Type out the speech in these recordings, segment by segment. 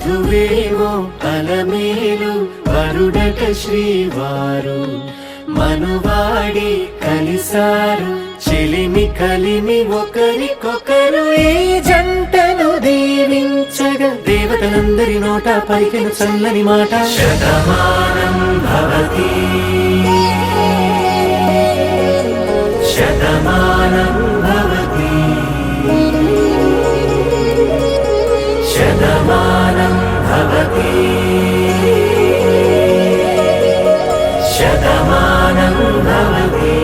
వధువేమో అలమేలు వరుడట శ్రీవారు మనువాడి కలిసారు చెలిమి కలిమి ఒకరికొకరు ఈ జంటను దీవించగా దేవతలందరి నోట పలికిన చల్లని మాట శతమానం భవతి శతమానం భవతి శతమానం భవతి శతమానం భవతి.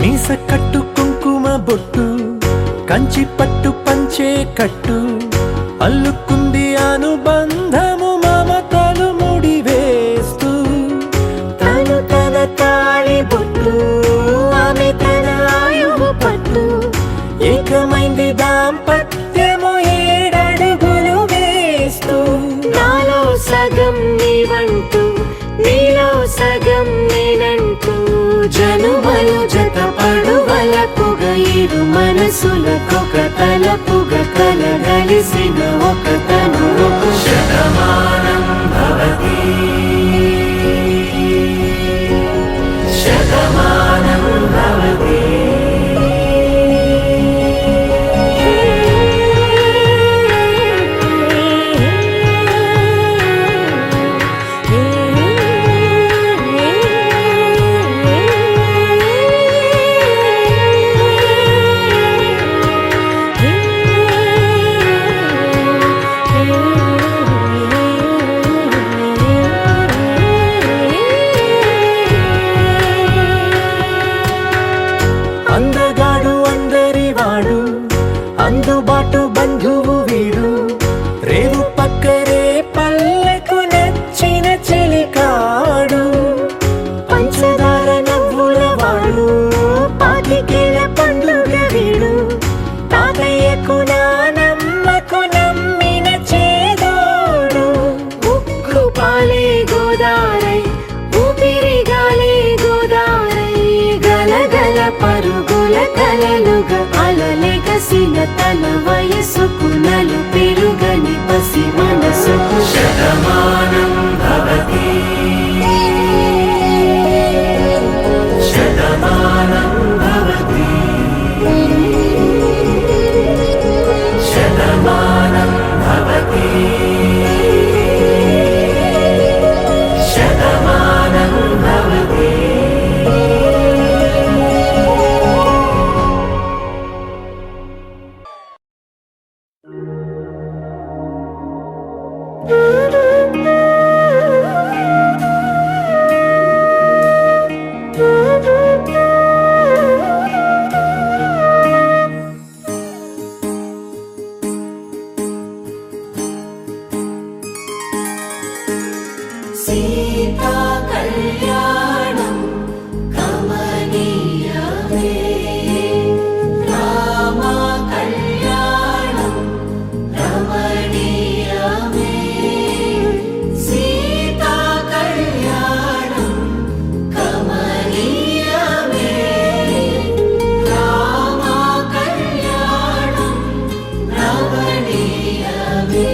మీస కట్టు కుంకుమ బొట్టు కంచి పట్టు పంచే కట్టు అల్లుకుంది అనుబంధము మమతలు ముడివేస్తూ తను తన తాళి బొట్టు ఆమె తన ఆయువు పట్టు ఏకమైంది దాంపత్యము 7 అడుగులు వేస్తూ నాలో సగం నీవంటూ నీలో సగం నేనంటూ జనుమలు జతపడువలపుగ ఇరు మనసులకొక తలపుగ కలగలిసిన ఒక తను శతమానం భవతి శతమానం భవతి. అందగాడు అందరివాడు అందుబాటు బంధువు వీడు రేవు పక్కరే పల్లెకు నచ్చిన చెలికాడు పంచదార నవ్వుల వాడు పాతికేల పండుగ వీడు తాతయ్యకు నానమ్మకు నమ్మిన చేదోడు ఉక్కు పాలే గోదారై ఊపిరిగాలే గోదారై గలగల పరుగుల కలలుగా అలలెగసిన తన వయసుకు నలు పెరుగని పసి మనసుకు శతమానం భవతి శతమానం భవతి శతమానం భవతి శతమానం భవతి. సీతా కళ్యాణం కమనీయమే రామ కళ్యాణం రమణీయమే సీతా కళ్యాణం కమనీయమే రామ కళ్యాణం రమణీయమే.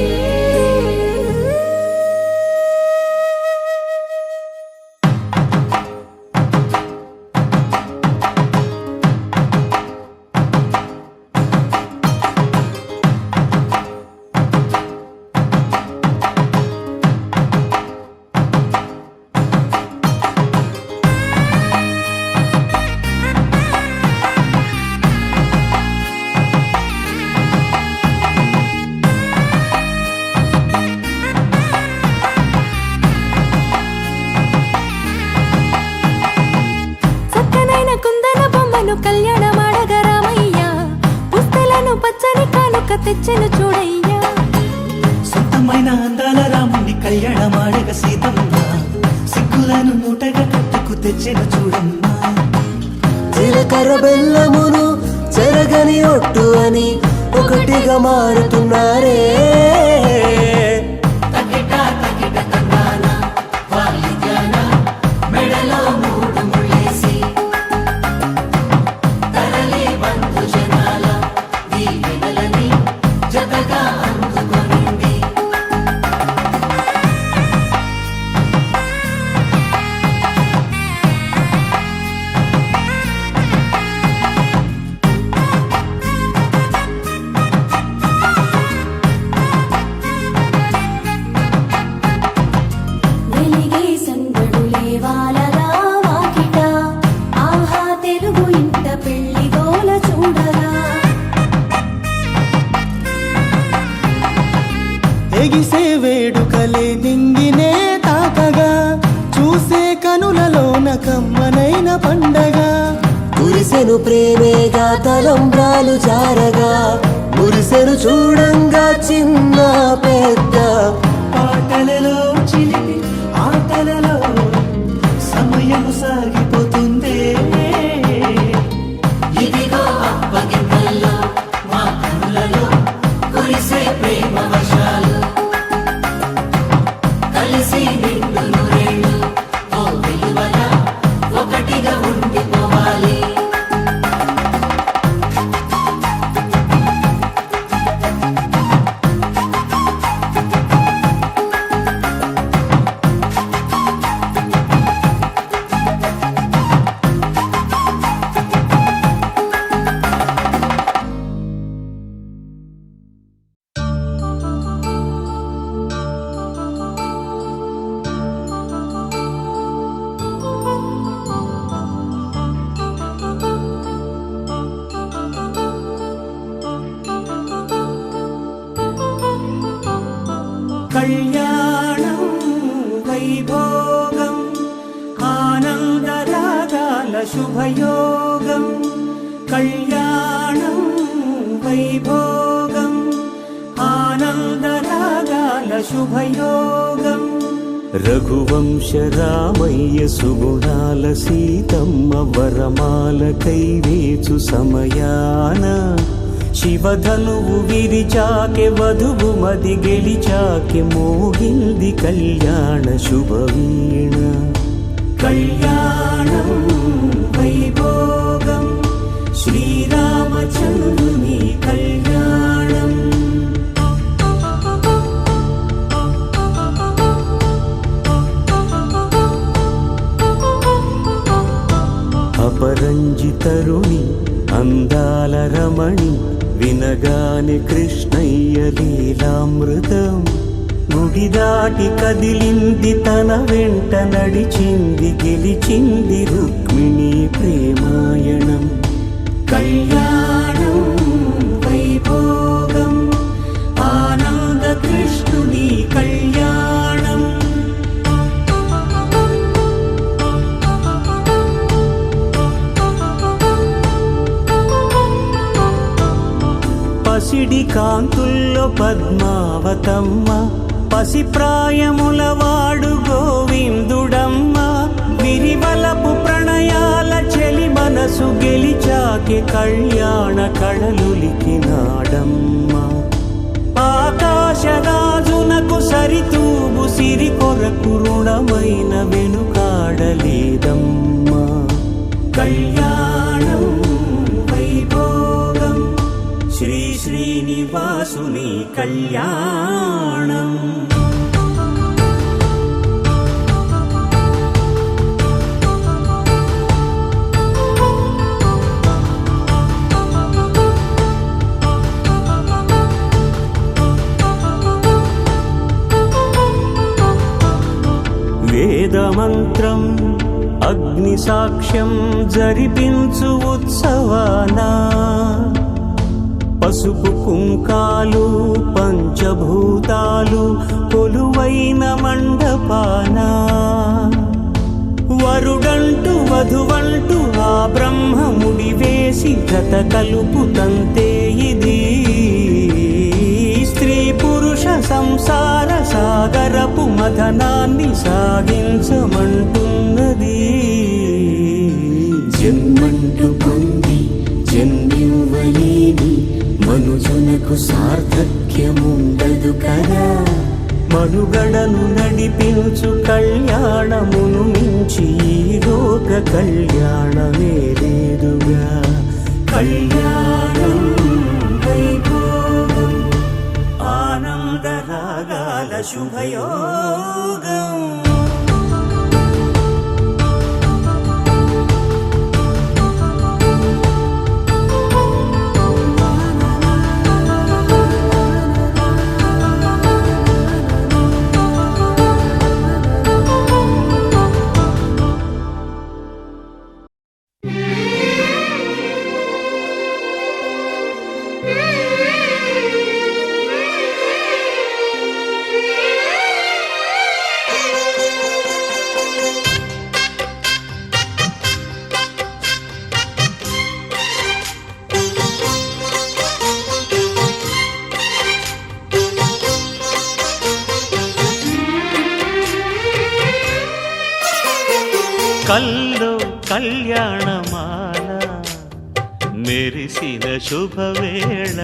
కళ్యాణమాడగ రామయ్య పుస్తలను పచ్చని కానుక తెచ్చెను చూడయ్యా సొంతమైన అందాల రాముని కళ్యాణమాడగ సీతమ్మ సిగ్గులను మూటగా కట్టుకు తెచ్చెను చూడమ్మా జీలకర్ర బెల్లమును చెరగని ఒట్టు అని ఒకటిగా మారుతున్నారే మెడలో 3 ముళ్ళేసి ప్రేమేగా తలంబ్రాలు జారగా మురిసెను చూడంగా చిన్న పెద్ద పాటలలో చిలిపి ఆటలలో సమయం సాగిపోతుందే ఇదిగో అప్పగింతల్లో మా కనులలో కురిసే ప్రేమ వర్షాలు కలిసి నిండు నూరేళ్ళు ఓ వెలువగా ఒకటిగా ఉండిపోవాలి కళ్యాణం వైభోగం ఆనందరాగాల శుభయోగం కళ్యాణం వైభోగం ఆనందరాగాల శుభయోగం రఘువంశ రామయ్య సుగుణాల సీతమ్మ వరమాల కైవేచు సమయాన శివధనువు విరిచాకె వధువు మది గెలిచాకె మోగింది కళ్యాణ శుభవీణ కళ్యాణం వైభోగం శ్రీరామచంద్రుని కళ్యాణం అపరంజి తరుణి అందాల రమణి వినగాని కృష్ణయ్య లీలామృతం గుడి దాటి కదిలింది తన వెంట నడిచింది గెలిచింది రుక్మిణి ప్రేమాయణం కళ్యాణం వైభోగం ఆనంద కృష్ణుని కళ్యాణం పసిడి కాంతుల్లో పద్మావతమ్మ పసిప్రాయముల వాడు గోవిందుడమ్మ విరివలపు ప్రణయాల చెలి మనసు గెలిచాకె కళ్యాణ కళలులికినాడమ్మ ఆకాశరాజునకు సరితూగు సిరి కొరకు రుణమైన వెనుకాడలేదమ్మా కళ్యాణం వైభోగం శ్రీ శ్రీనివాసుని కళ్యాణం వేదమంత్రం అగ్ని సాక్ష్యం జరిపించు ఉత్సవానా పసుపు కుంకాలు పంచభూతాలు కొలువైన మండపాన వరుడంటూ వధువంటూ ఆ బ్రహ్మముడి వేసి జత కలుపుతంతే ఇది స్త్రీ పురుష సంసార సాగరపు మథనాన్ని సాగించమంటున్నది జన్మంటూ పొంది జన్మివ్వలేని మనుజునకు సార్థక్యముండదు కదా మనుగడను నడిపించు కళ్యాణమును మించి ఈ లోక కళ్యాణమే లేదుగా కళ్యాణం వైభోగం ఆనందరాగాల శుభయోగం కల్లో కళ్యాణమాల మెరిసిన శుభవేళ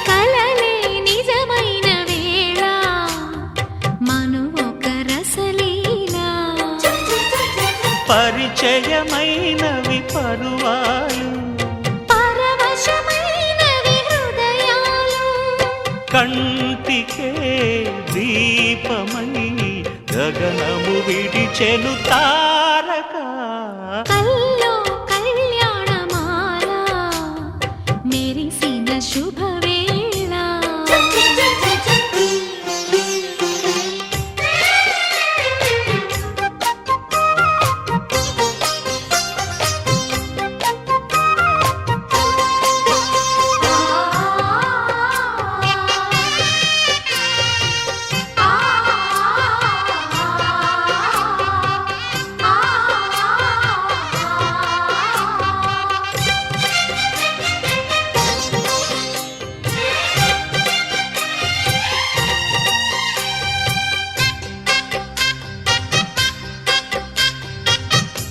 కలలే నిజమైన వేళ మను ఒక రసలీలా పరిచయమైనవి పరువాలు పరవశమైనవి హృదయాలు కంటికే దీపమై గగనము విడిచెను తారక కల్లో కళ్యాణమాల మెరిసిన శుభవేళ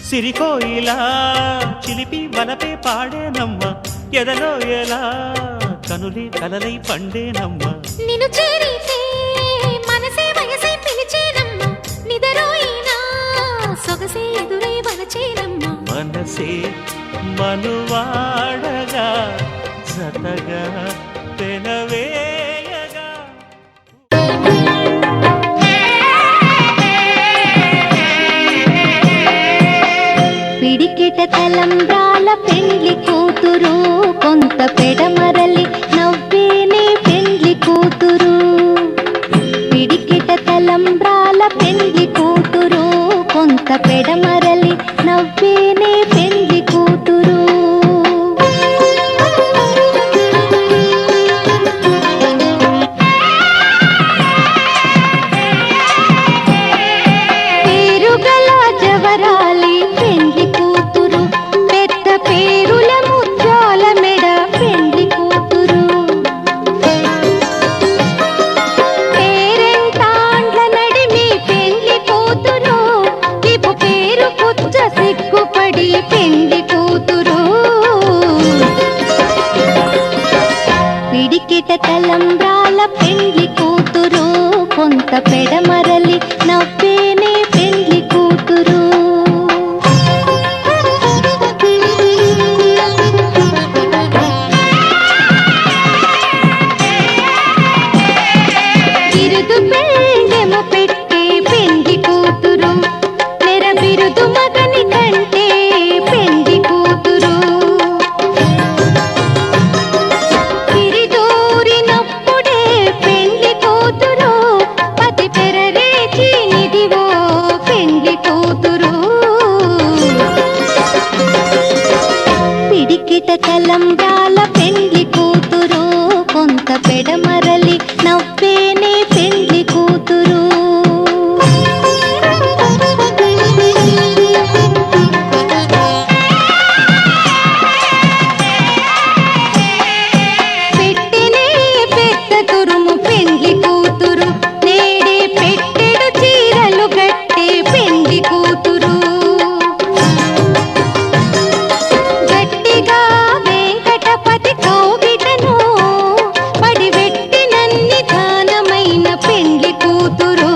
సిరికోయిలా చిలిపి వలపే పాడేనమ్మ ఎదలో ఎలా కనులి కలలై పండేనమ్మ నిన్ను చేరితే మనసే వయసే పిలిచేనమ్మ నిదరోయినా సొగసే ఎదురై వలచేనమ్మ మనసే మనువాడగా జతగా పెనవేయగా పిడికిట తలంబ్రాల పెండ్లి కూతురు కొంత పెడమరలి నవ్వేనే పెండ్లి కూతురు పిడికిట తలంబ్రాల పెండ్లి కూతురు కొంత పెడమరలి నవ్వేనే పెండ్లి కూతురు పేరుగల జవరాలి పెండ్లి కూతురు పెద్ద పేరుల ముత్యాల మెడ పెండ్లి కూతురు పేరెంటాండ్ల నడిమి పెండ్లి కూతురు ఇపు పేరు పుచ్చ సిగ్గుపడి పెండ్లి కూతురు పిడికిట తలంబ్రాల పెండ్లి కూతురు కొంత పెడమరలి నవ్వేనే పెండ్లి కూతురు బిరుదు పెండెమ పెట్టే పెండ్లి కూతురు నెర బిరుదు మగని కంటే పెండ్లి కూతురు తిరిదూరినప్పుడే పెండ్లి కూతురు పతి పెరరేచి నిదివో పెండ్లి కూతురు పిడికిట తలంబ్రాల పెండ్లి కూతురు కొంత పెడమరలి నవ్వేనే పెండ్లి కూతురు పెట్టెనే పెద్ద తురుము పెండ్లి కూతురు నేడే పెట్టెడు చీరలు గట్టే పెండ్లి కూతురు గట్టిగా వెంకటపతి కౌగిటను పడివెట్టినన్ని దానమైన పెండ్లి కూతురు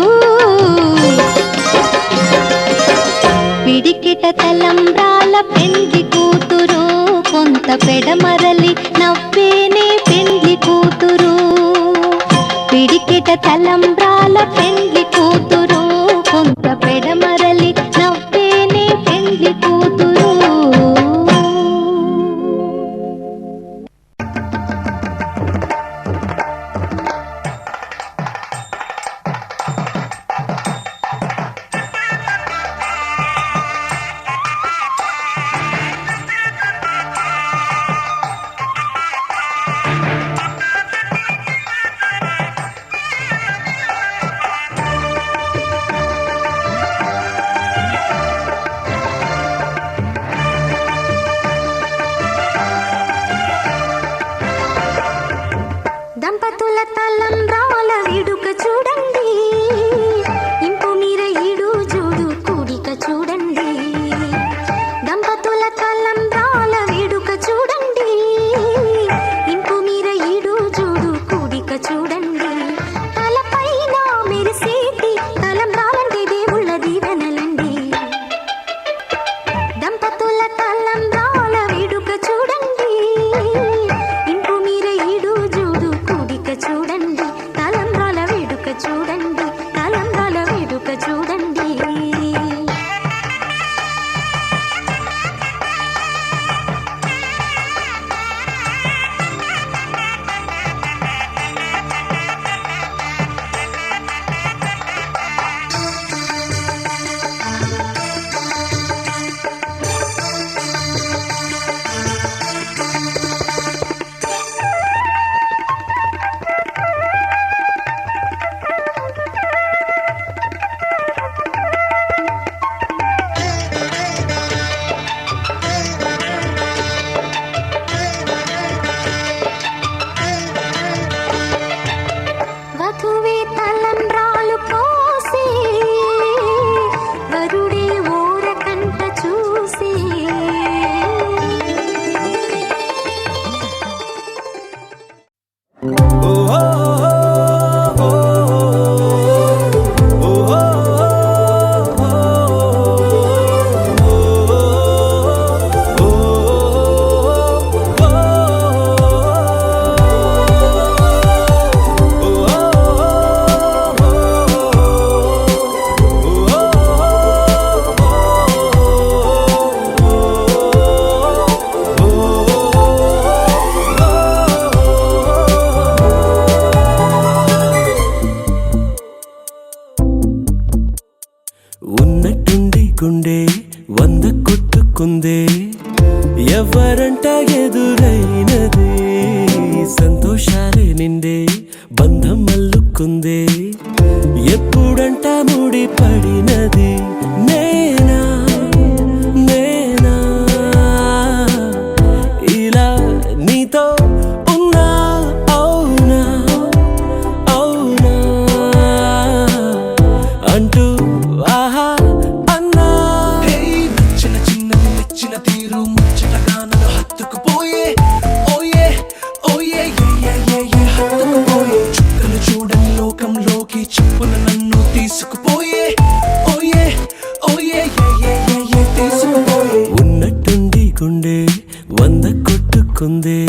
పిడికిట తలంబ్రాల పెండ్లి కూతురు కొంత పెడమరలి నవ్వేనే పెండ్లి కూతురు పిడికిట తలంబ్రాల పెండ్లి కూతురు కొంత పెడమరలి నవ్వేనే పెండ్లి కూతురు ఎవరంట ఎదురైనదే సంతోషాలే నిండే బంధం అల్లుకుందే ఎప్పుడంట ముడి పడినది నేనా నేనా ఇలా నీతో ఉన్నా అవునా అవునా అంటూ ఆహా అన్నా నచ్చిన చిన్నది మెచ్చిన తీరు ముచ్చటగా నన్ను హత్తుకుపోయే ఓయే ఓయే హత్తుకుపోయే చుక్కలు చూడని లోకంలోకి చెప్పున నన్ను తీసుకుపోయే ఓయే ఓయే తీసుకుపోయే ఉన్నట్టుండి గుండె 100 కొట్టుకుందే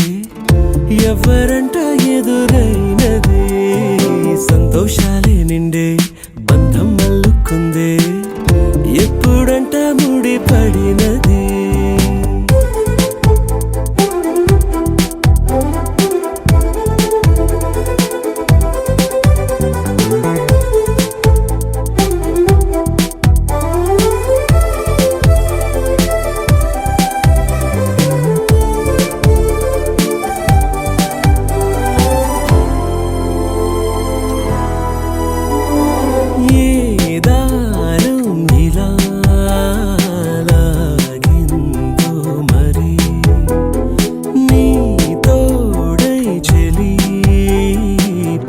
ఎవరంట ఎదురైనదే సంతోషాలే నిండే బంధం అల్లుకుందే ఎప్పుడంట ముడి పడినది ఏ దారం ఇలా లాగిందో మరి నీ తోడై చెలి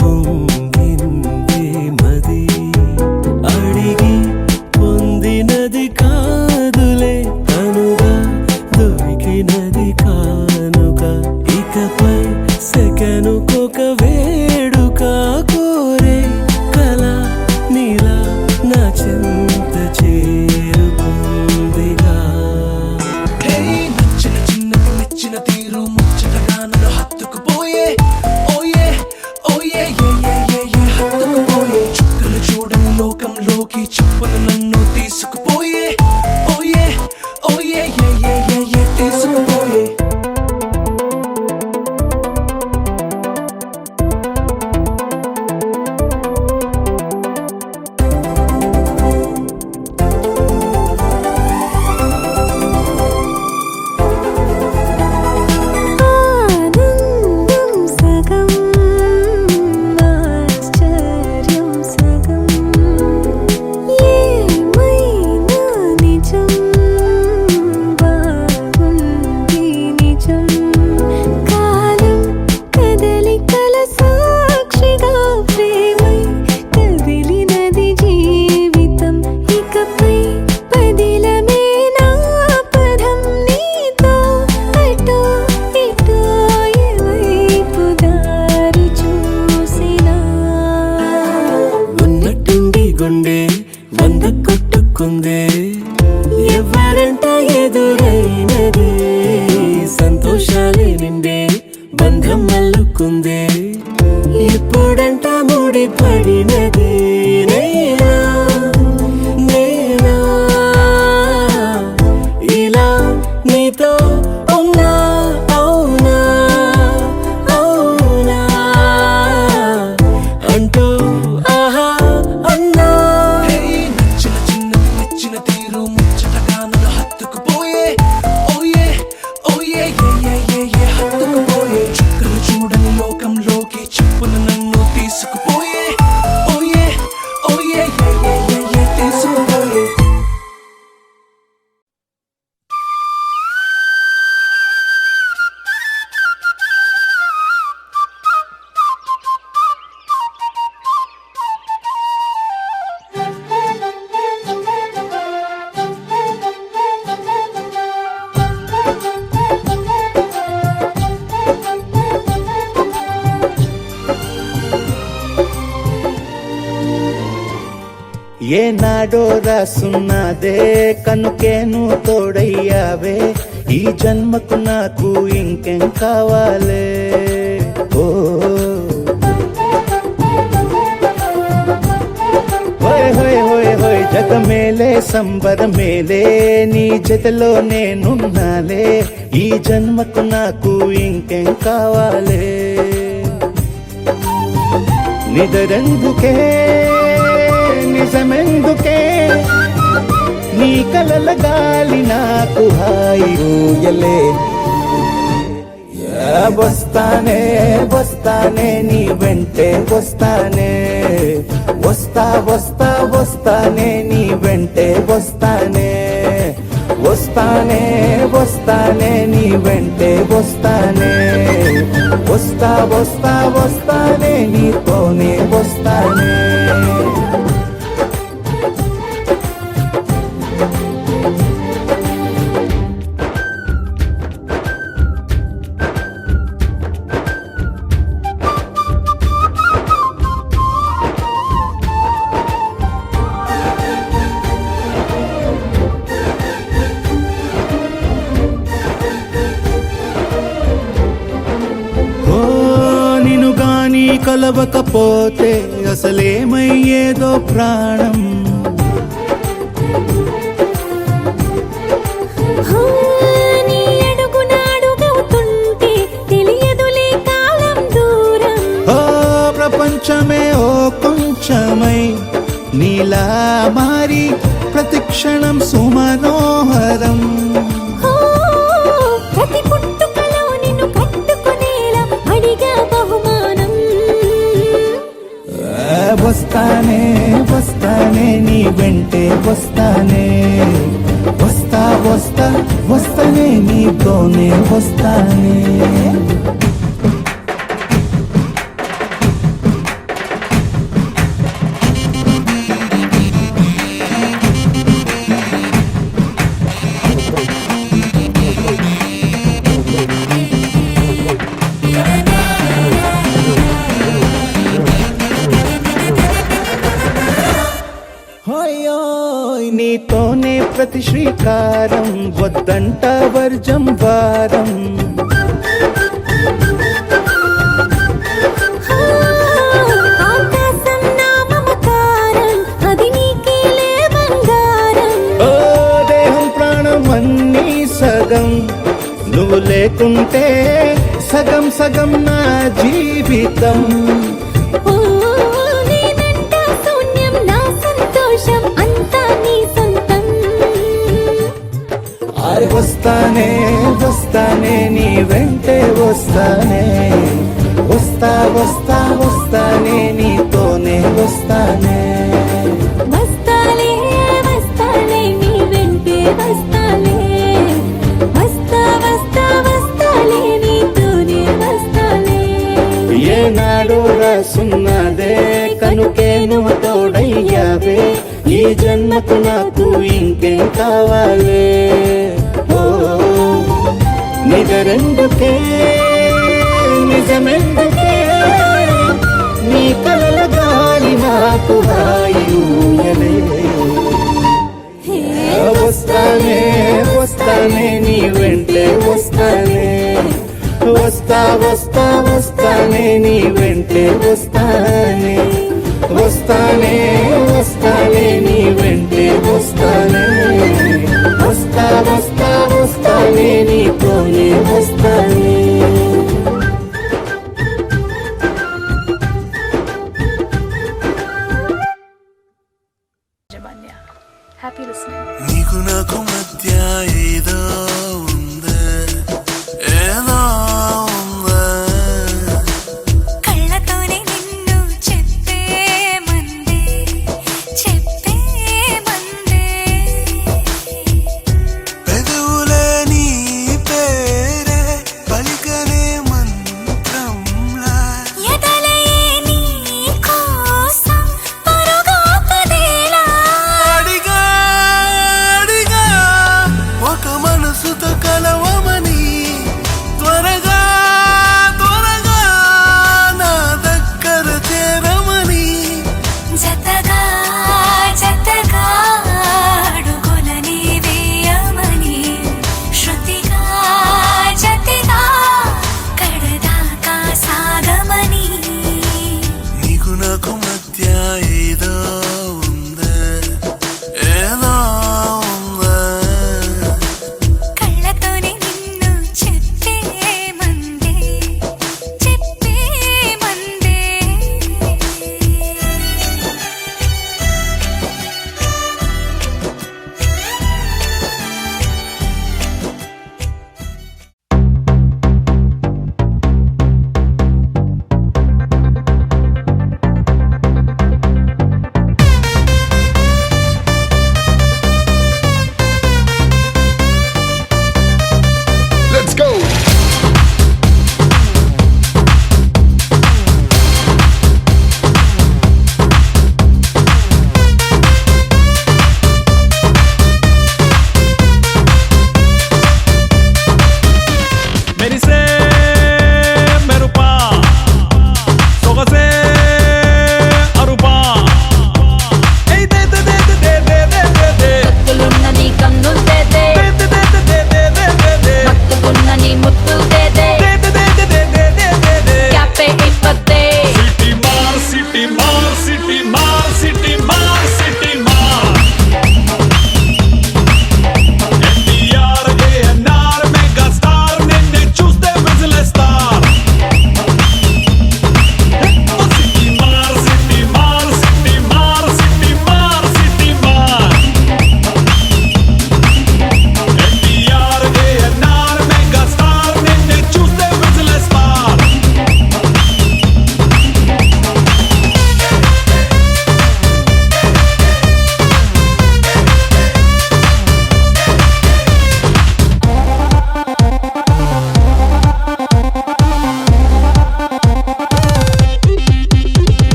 పొంగిందే మది అడిగి పొందినది కాదులే తనుగా దొరికినది కానుక ఇకపై సెకనుకొక వేడుక కోరే కళ నీలా నా చెంత చేరుకుందిగా నచ్చిన చిన్నది మెచ్చిన తీరు ముచ్చటగా నన్ను హత్తుకుపోయే ఓయే ఓయే హత్తుకుపోయే చుక్కలు చూడని లోకంలోకి చెప్పున నన్ను తీసుకుపోయే ఓయే ఓయే తీసుకుపోయే ఆనందం సగం ఆశ్చర్యం సగం ఏమైనా నిజం బాగుంది నిజం కాలం కదలికల సాక్షిగా ప్రేమై కదిలినది జీవితం ఇకపై పదిలమే నా పదం నీతో అటో ఇటో ఎవైపు దారి చూసినా ఉన్నట్టుండి గుండె 100 కొట్టుకుందే ఎవరంట ఎదురైనదే సంతోషాలే నిండే బంధం అల్లుకుందే ఎప్పుడంట ముడి పడినది నేనా నేనా ఇలా నీతో ఉన్నా అవునా అవునా అంటూ ఆహా అన్నా నచ్చిన చిన్నది మెచ్చిన తీరు ముచ్చటగా నన్ను హత్తుకుపోయే ఓయే ఓయే హత్తుకుపోయే చుక్కలు చూడని లోకంలోకి చెప్పున నన్ను తీసుకుపోయే ఓయే ఓయే తీసుకుపోయే ఏనాడో రాసున్నదే కనుకేను తోడయ్యావే ఈ జన్మకు నాకు ఇంకేం కావాలే ఓ హోయ్ హోయ్ హోయ్ హోయ్ జగ మేలే సంబర మేలే నీ జతలో నేనున్నాలే ఈ జన్మకు నాకు ఇంకేం కావాలే నిదరెందుకే నిజమెందుకే నీ కలల గాలి నాకు హాయి ఊయలే వస్తానే వస్తానే నీ వెంటే వస్తానే వస్తా వస్తా వస్తానే నీ వెంటే వస్తానే వస్తానే వస్తానే నీ వెంటే వస్తానే వస్తా వస్తా వస్తానే నీతోనే వస్తానే కలవకపోతే అసలేమయ్యేదో ప్రాణం నీ అడుగున అడుగవుతుంటే తెలియదులే కాలం దూరం. ఓ ప్రపంచమే ఓ కొంచెమై నీలా మారి ప్రతిక్షణం సుమనోహరం. ప్రతి పుట్టుకలో నిన్ను కట్టుకునేలా అడిగా బహుమానం. వస్తానే వస్తానే నీ వెంటే వస్తానే వస్తా వస్తా వస్తానే నీతోనే వస్తానే నీతోనే ప్రతి శ్రీకారం వద్దంట వర్జం వారం. ఆకాశం నా మమకారం అది నీకేలే బంగారం. ఓ దేహం ప్రాణం అన్నీ సగం నువ్వు లేకుంటే సగం సగం నా జీవితం. వస్తానే వస్తానే నీ వెంటే వస్తానే వస్తా వస్తా వస్తానే నీతోనే వస్తానే వస్తాలే వస్తాలే నీ వెంటే వస్తాలే వస్తా వస్తా వస్తాలే నీతోనే వస్తాలే. ఏనాడు రాసున్నదే కనుకే నువ్వు తోడయ్యావే ఈ జన్మకు నాకు ఇంకేం కావాలే. నిజరెందుకే నిజమెందుకే నీ కలల గాలి నాకు హాయిలే. వస్తానే వస్తానే నీ వెంటే వస్తానే వస్తా వస్తా వస్తానే నీ వెంటే వస్తానే వస్తానే వస్తానే నీ వెంటే వస్తానే వస్తా వస్తా వస్తానే నీతోనే వస్తానే. నీకు నాకు మధ్య ఏదో ఉందా ఏదో ఉందా కళ్ళతోనే నిన్ను చెప్పే మందే పెదవులే నీ పేరే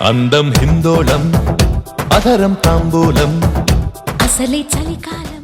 అందం హిందోళం అధరం తాంబూలం అసలే చలికాలం